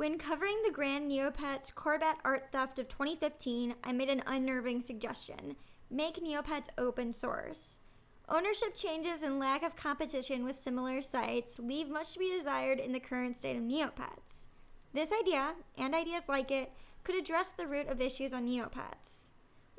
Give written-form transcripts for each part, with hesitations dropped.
When covering the Grand Neopets Corbat art theft of 2015, I made an unnerving suggestion: make Neopets open source. Ownership changes and lack of competition with similar sites leave much to be desired in the current state of Neopets. This idea, and ideas like it, could address the root of issues on Neopets.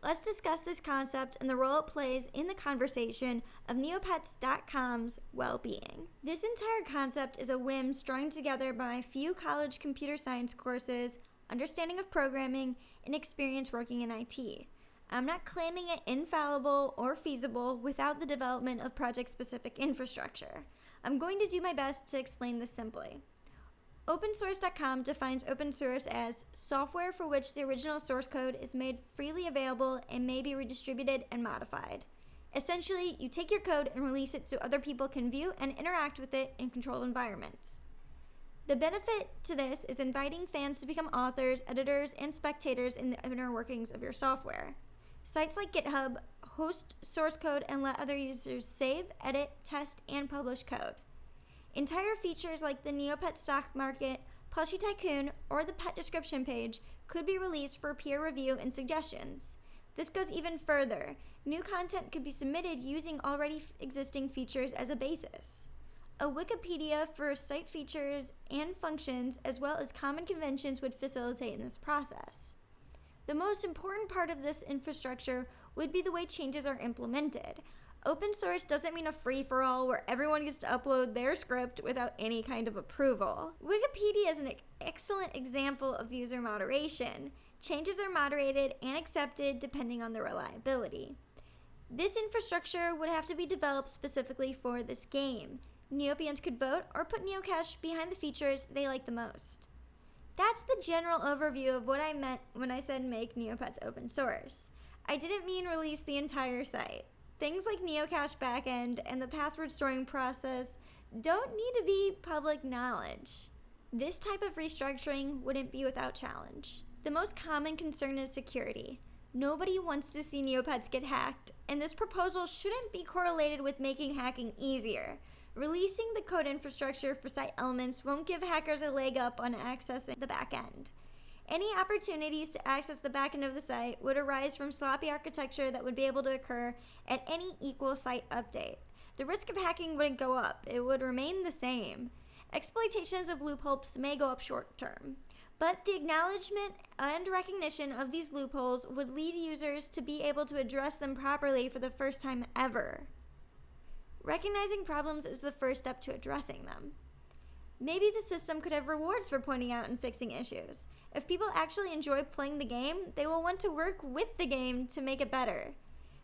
Let's discuss this concept and the role it plays in the conversation of Neopets.com's well-being. This entire concept is a whim strung together by my few college computer science courses, understanding of programming, and experience working in IT. I'm not claiming it infallible or feasible without the development of project-specific infrastructure. I'm going to do my best to explain this simply. OpenSource.com defines open source as software for which the original source code is made freely available and may be redistributed and modified. Essentially, you take your code and release it so other people can view and interact with it in controlled environments. The benefit to this is inviting fans to become authors, editors, and spectators in the inner workings of your software. Sites like GitHub host source code and let other users save, edit, test, and publish code. Entire features like the Neopets stock market, Plushie Tycoon, or the pet description page could be released for peer review and suggestions. This goes even further. New content could be submitted using already existing features as a basis. A Wikipedia for site features and functions, as well as common conventions, would facilitate in this process. The most important part of this infrastructure would be the way changes are implemented. Open source doesn't mean a free-for-all where everyone gets to upload their script without any kind of approval. Wikipedia is an excellent example of user moderation. Changes are moderated and accepted depending on their reliability. This infrastructure would have to be developed specifically for this game. Neopians could vote or put Neocache behind the features they like the most. That's the general overview of what I meant when I said make Neopets open source. I didn't mean release the entire site. Things like Neocache backend and the password storing process don't need to be public knowledge. This type of restructuring wouldn't be without challenge. The most common concern is security. Nobody wants to see Neopets get hacked, and this proposal shouldn't be correlated with making hacking easier. Releasing the code infrastructure for site elements won't give hackers a leg up on accessing the backend. Any opportunities to access the backend of the site would arise from sloppy architecture that would be able to occur at any equal site update. The risk of hacking wouldn't go up, it would remain the same. Exploitations of loopholes may go up short term, but the acknowledgement and recognition of these loopholes would lead users to be able to address them properly for the first time ever. Recognizing problems is the first step to addressing them. Maybe the system could have rewards for pointing out and fixing issues. If people actually enjoy playing the game, they will want to work with the game to make it better.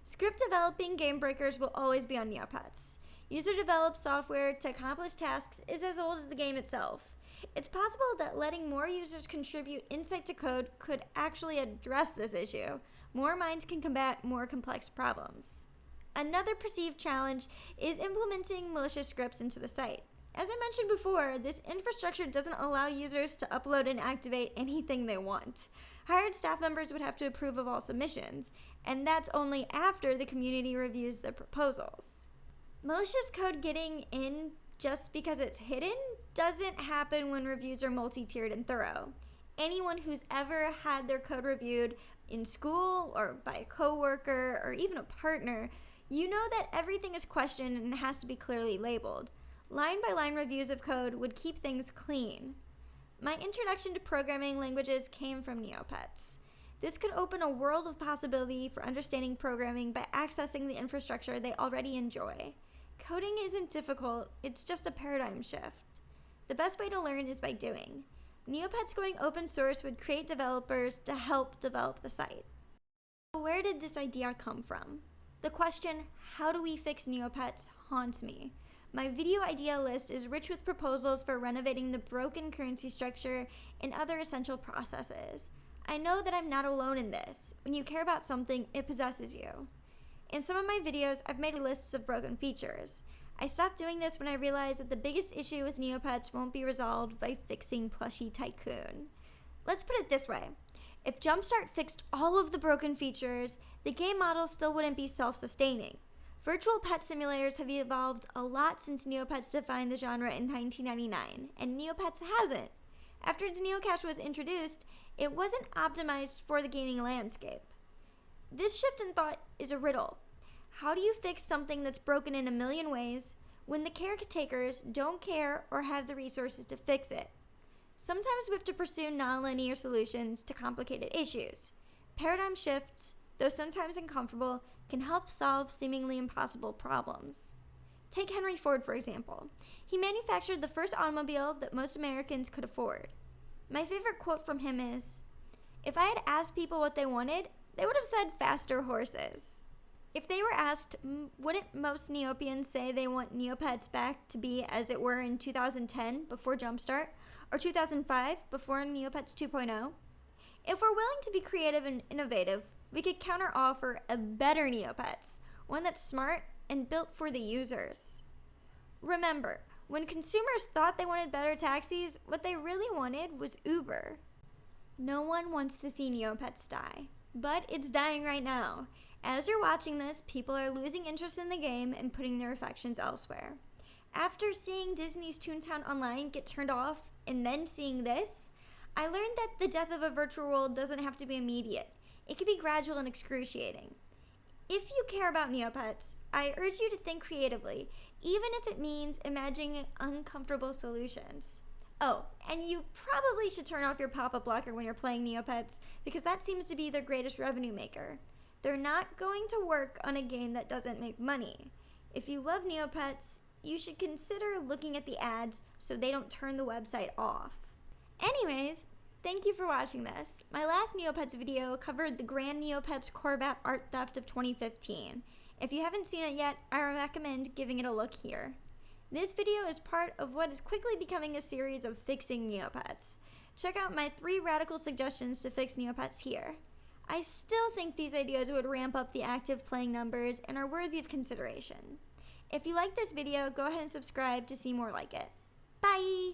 Script developing game breakers will always be on Neopets. User-developed software to accomplish tasks is as old as the game itself. It's possible that letting more users contribute insight to code could actually address this issue. More minds can combat more complex problems. Another perceived challenge is implementing malicious scripts into the site. As I mentioned before, this infrastructure doesn't allow users to upload and activate anything they want. Hired staff members would have to approve of all submissions, and that's only after the community reviews the proposals. Malicious code getting in just because it's hidden doesn't happen when reviews are multi-tiered and thorough. Anyone who's ever had their code reviewed in school or by a coworker or even a partner, you know that everything is questioned and has to be clearly labeled. Line-by-line reviews of code would keep things clean. My introduction to programming languages came from Neopets. This could open a world of possibility for understanding programming by accessing the infrastructure they already enjoy. Coding isn't difficult, it's just a paradigm shift. The best way to learn is by doing. Neopets going open source would create developers to help develop the site. Where did this idea come from? The question, how do we fix Neopets, haunts me. My video idea list is rich with proposals for renovating the broken currency structure and other essential processes. I know that I'm not alone in this. When you care about something, it possesses you. In some of my videos, I've made lists of broken features. I stopped doing this when I realized that the biggest issue with Neopets won't be resolved by fixing Plushie Tycoon. Let's put it this way. If Jumpstart fixed all of the broken features, the game model still wouldn't be self-sustaining. Virtual pet simulators have evolved a lot since Neopets defined the genre in 1999, and Neopets hasn't. After its Neocache was introduced, it wasn't optimized for the gaming landscape. This shift in thought is a riddle. How do you fix something that's broken in a million ways when the caretakers don't care or have the resources to fix it? Sometimes we have to pursue nonlinear solutions to complicated issues. Paradigm shifts, though sometimes uncomfortable, can help solve seemingly impossible problems. Take Henry Ford, for example. He manufactured the first automobile that most Americans could afford. My favorite quote from him is, "If I had asked people what they wanted, they would have said faster horses." If they were asked, wouldn't most Neopians say they want Neopets back to be as it were in 2010 before Jumpstart, or 2005 before Neopets 2.0? If we're willing to be creative and innovative, we could counter-offer a better Neopets, one that's smart and built for the users. Remember, when consumers thought they wanted better taxis, what they really wanted was Uber. No one wants to see Neopets die, but it's dying right now. As you're watching this, people are losing interest in the game and putting their affections elsewhere. After seeing Disney's Toontown Online get turned off and then seeing this, I learned that the death of a virtual world doesn't have to be immediate. It can be gradual and excruciating. If you care about Neopets, I urge you to think creatively, even if it means imagining uncomfortable solutions. Oh, and you probably should turn off your pop-up blocker when you're playing Neopets, because that seems to be their greatest revenue maker. They're not going to work on a game that doesn't make money. If you love Neopets, you should consider looking at the ads so they don't turn the website off. Anyways, thank you for watching this. My last Neopets video covered the Grand Neopets Corbat art theft of 2015. If you haven't seen it yet, I recommend giving it a look here. This video is part of what is quickly becoming a series of fixing Neopets. Check out my 3 radical suggestions to fix Neopets here. I still think these ideas would ramp up the active playing numbers and are worthy of consideration. If you like this video, go ahead and subscribe to see more like it. Bye!